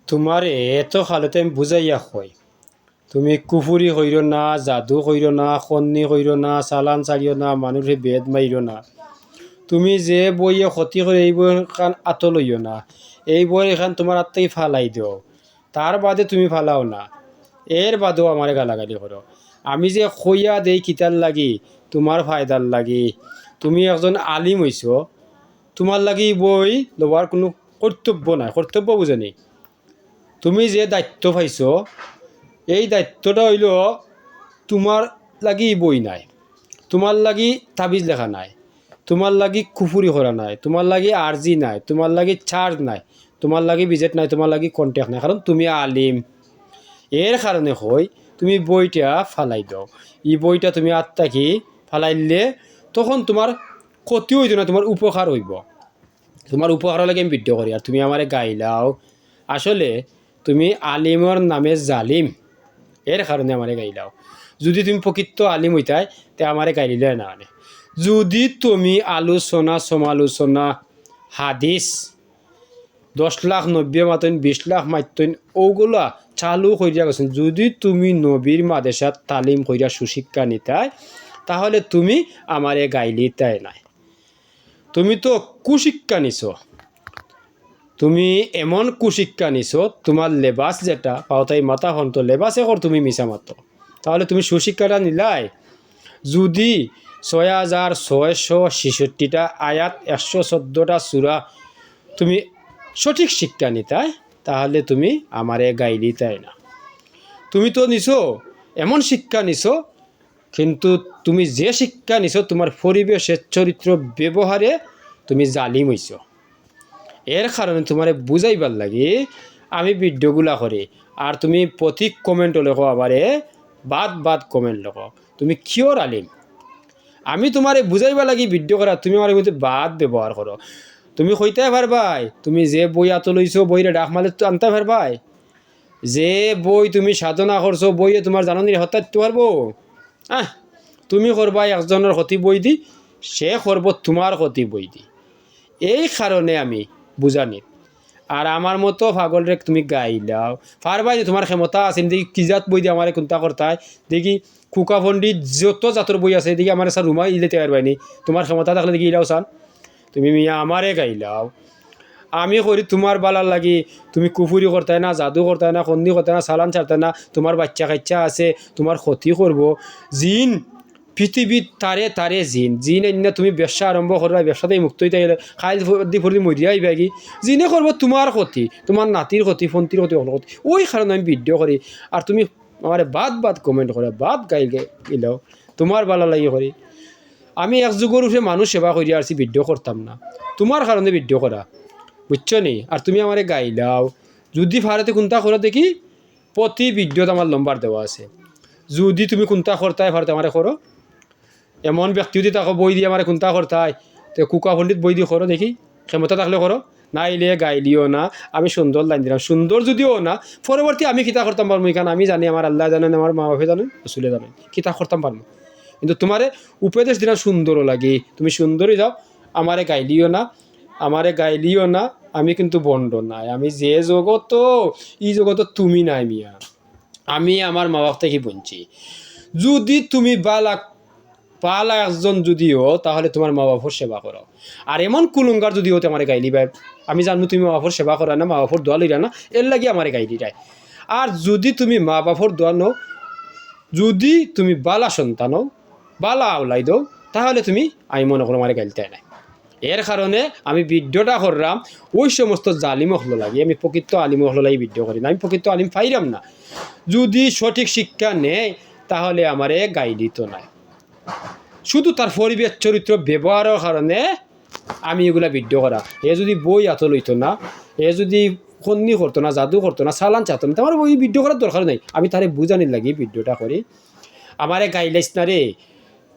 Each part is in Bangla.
তোমারে এত খালতে আমি বুঝাইয়া কই তুমি কুফুরি কইর না, জাদু কইর না, খন্নি কইর না, চালান চালিও না, মানুষে বেদ মাইর না। তুমি যে বইয়ে ক্ষতি করে এই বই খান আত লইও না। এই বই এখান তোমার হাত থেকে ফালাই দিও, তার বাদে তুমি ফালাও না। এর বাদেও আমার গালাগালি করো। আমি যে খইয়া দেই কিতার লাগি, তোমার ফায়দার লাগি। তুমি একজন আলিম হইছ, তোমার লাগি বই লবার কোনো কর্তব্য নাই। কর্তব্য বুঝেনি? তুমি যে দায়িত্ব পাইছ, এই দায়িত্বটা হইল তোমার লাগি বই নাই, তোমার লাগি তাবিজ লেখা নাই, তোমার লাগি কুফুরি করা নাই, তোমার লাগি আরজি নাই, তোমার লাগি চার্জ নাই, তোমার লাগি বিজেট নাই, তোমার লাগি কন্ট্যাক্ট নাই, কারণ তুমি আলিম। এর কারণে হয় তুমি বইটা ফালাই দাও। এই বইটা তুমি আত্মাকি ফালাইলে তখন তোমার ক্ষতি হইত না, তোমার উপকার হইব। তোমার উপকার লাগে আমি ভিডিও করি আর তুমি আমারে গাইলাও। আসলে তুমি আলিমর নামে জালিম, এর কারণে আমারে গাইলাও। যদি তুমি প্রকৃত আলিম হইতাই তে আমারে গাইলিলে না। যদি তুমি আলোচনা সমালোচনা হাদিস 10,90,000 মাতন 20,00,000 মাতন ওগুলা চালু করিয়া গেছেন, যদি তুমি নবীর মাদেশাত তালিম করিয়া সুশিক্ষা নিতাই তাহলে তুমি আমারে গাইলিতাই নাই। তুমি তো কুশিক্ষা নিছ, তুমি এমন কুশিক্ষা নিছ, তোমার লেবাস যেটা পাওতাই মাথা হন্ত লেবাসে কর তুমি মিশা মাত্র, তাহলে তুমি সুশিক্ষাটা নিলাই। যদি 6,666টা আয়াত 114টা সূরা তুমি সঠিক শিক্ষা নিতাই তাহলে তুমি আমারে গাইলিতাই না। তুমি তো নিছো এমন শিক্ষা নিছো, কিন্তু তুমি যে শিক্ষা নিছো তোমার পরিবেশের চরিত্র ব্যবহারে তুমি জালিম হইছ। এর কারণে তোমারে বুঝাইবার লাগে আমি ভিডিওগুলা করি। আর তুমি প্রতি কমেন্ট লেখো, আবারে বাদ কমেন্ট লেখো, তুমি কিয়র আলিম। আমি তোমারে বুঝাইবা লাগি ভিডিও করা, তুমি আমার মধ্যে বাদ ব্যবহার করো। তুমি কইতে পারবাই তুমি যে বই আত লইছো বইরে ডাক মালে আনতে পারবাই? যে বই তুমি সাধনা করছো বইয়ে তোমার জাননীর হত্যাতে পারবো? তুমি করবাই একজনের ক্ষতি বই দি, সে করব তোমার ক্ষতি বই দি। এই কারণে আমি বুঝানি। আর আমার মতো পাগলরে তুমি গাইলাও পারবাই, তোমার ক্ষমতা আছে দেখি কি জাত বই দিয়ে আমার কোনটা করতায় দেখি। খুকা পণ্ডিত যত জাতর বই আছে দেখি আমার স্যার রুমা ইলেতে পারবাইনি। তোমার ক্ষমতা থাকলে দেখি ইলাও চান। তুমি মিয়া আমারে গাইলাও, আমি করি তোমার বালার লাগি। তুমি কুফুরি করতাই না, জাদু করতাই না, খন্দি করতাই না, চালান ছাড়তাই না। তোমার বাচ্চা কাচ্চা আছে, তোমার ক্ষতি করব। জিন পৃথিবীর তারে তারে জিন এনে তুমি ব্যবসা আরম্ভ করবা, ব্যবসাতেই মুক্ত হইতে গেলে খাইল দি ফরি মরিয়া আইবা কি জিনে করবো তোমার ক্ষতি, তোমার নাতির ক্ষতি, ফন্তির ক্ষতি, হল ক্ষতি। ওই কারণে আমি ভিডিও করি। আর তুমি আমার বাদ কমেন্ট করে বাদ গেলেও তোমার ভালো লাগে করি। আমি এক যুগের উঠে মানুষ সেবা করি আসছি, ভিডিও করতাম না। তোমার কারণে ভিডিও করা, বুঝছো নি? আর তুমি আমারে গাইলাও। যদি ফারেতে কোনটা করো দেখি, প্রতি ভিডিওতে আমার নম্বর দেওয়া আছে। যদি তুমি কোনটা করতাই ফারতে আমারে করো। এমন ব্যক্তি যদি তাকে বই দিয়ে আমার কোনটা করতাই, তো কুকা পণ্ডিত বই দিয়ে করো দেখি, ক্ষমতা থাকলে করো। নাইলে গাইলিও না। আমি সুন্দর লাইন দিলাম, সুন্দর যদিও না, পরবর্তী আমি কিতা করতাম পারবো, কারণ আমি জানি, আমার আল্লাহ জানেন, আমার মা বাপে জানেন, রসুলে জানেন কিতা করতাম পারবো। কিন্তু তোমারে উপদেশ দিলাম সুন্দরও লাগি, তুমি সুন্দরই যাও। আমারে গাইলিও না। আমি কিন্তু বন্ড নাই। আমি যে জগত, এই জগত তুমি নাই মিয়া। আমি আমার মা বাপ থেকে বঞ্চি। যদি তুমি পালা একজন যদিও, তাহলে তোমার মা বাপর সেবা করো। আর এমন কুলুঙ্গার যদিও আমার গাইলি ভাই, আমি জানবো তুমি মা বাপর সেবা করা না, মা বাপর দোয়া লইরা না, এর লাগে আমার গাইলি যায়। আর যদি তুমি মা বাপর দোয়া নো, যদি তুমি বালা সন্তানও বালা আওলাই দো, তাহলে তুমি আমি মনে করো আমার গাইলতে নাই। এর কারণে আমি ভিডিওটা করলাম ওই সমস্ত জালিম হলো লাগে। আমি প্রকৃত আলিম হলো লাগে ভিডিও করি না, আমি প্রকৃত আলিম পাইলাম না। যদি সঠিক শিক্ষা নেয় তাহলে আমারে গাইডিত নাই। শুধু তার পরিবেশ চরিত্র ব্যবহারের কারণে আমি এগুলা ভিডিও করা। এ যদি বই এত লইতো না, এ যদি খন্নি করতো না, জাদু করতো না, চালান চাতো না, আমার ওই ভিডিও করার দরকার নাই। আমি তারে বুঝানির লাগি ভিডিওটা করি। আমারে গাইলাইস না রে,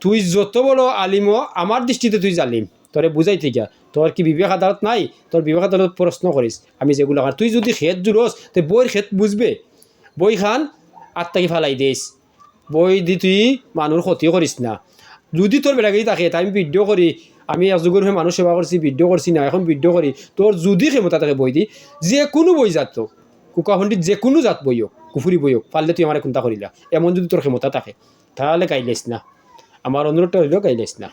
তুই যত বড় আলিমও আমার দৃষ্টিতে তুই জালিম। তোরে বুঝাই থেকে তোর কি বিবেক আদালত নাই? তোর বিবেক আদালত প্রশ্ন করিস। আমি যেগুলো তুই যদি ক্ষেত জুড়োস তো বইয়ের ক্ষেত বুঝবে। বই খান আত্মাকে ফালাই দিস, বই দি তুই মানুষ ক্ষতি করিস না। যদি তোর বেটাগিরি থাকে, তাই আমি ভিডিও করি, আমি এক যুগের হয়ে মানুষ সেবা করছি, ভিডিও করছি না, এখন ভিডিও করি। তোর যদি ক্ষমতা থাকে বই দি, যে কোনো বই যাত, কুকা পণ্ডিত যে কোনো জাত বইওক কুফুরি বইওক পারলে তুই আমার কোনটা করিলা এমন যদি তোর ক্ষমতা থাকে তাহলে গাইলেছ না আমার অনুরোধটা হইলেও গাইলেছ না